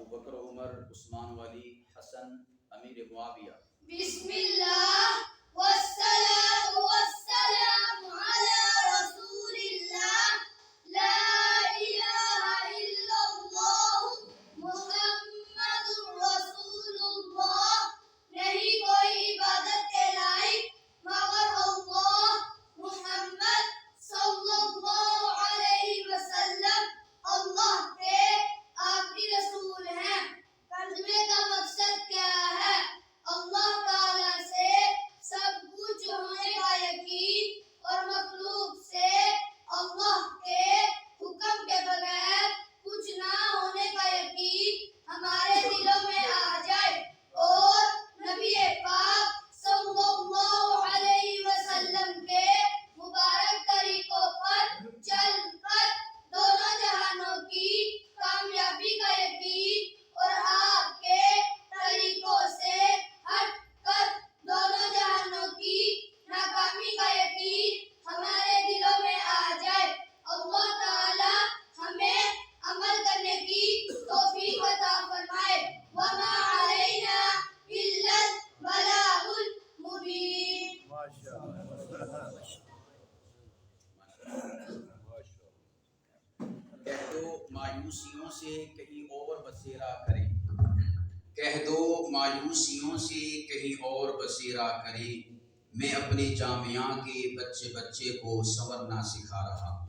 ابو بکر عمر عثمان والی حسن امیر معاویہ. بسم اللہ والصلاة والسلام علی رسول اللہ لا الہ الا اللہ محمد رسول اللہ. نہیں کوئی عبادت کے لائق مگر اللہ. محمد صلی اللہ علیہ وسلم اللہ کے آخری رسول ہیں. ترجمے کا مقصد کیا ہے؟ اللہ تعالیٰ سے سب کچھ ہونے کا یقین اور مخلوق سے اللہ کے حکم کے بغیر کچھ نہ ہونے کا یقین ہمارے دلوں میں آ جائے اور نبی پاک صلی اللہ علیہ وسلم کے مبارک طریقوں پر چل کر دونوں جہانوں کی کامیابی کا یقین اور آپ کے طریقوں سے ہٹ کر دونوں جہانوں کی ناکامی کا یقین ہمارے دلوں میں آ جائے. اللہ تعالی ہمیں عمل کرنے کی توفیق عطا فرمائے. وما علینا الا البلاغ المبین. کہہ دو مایوسیوں سے کہیں اور بسیرا کریں. کہہ دو مایوسیوں سے کہیں اور بسیرا کریں. میں اپنے جامعہ کے بچے کو سنورنا سکھا رہا ہوں.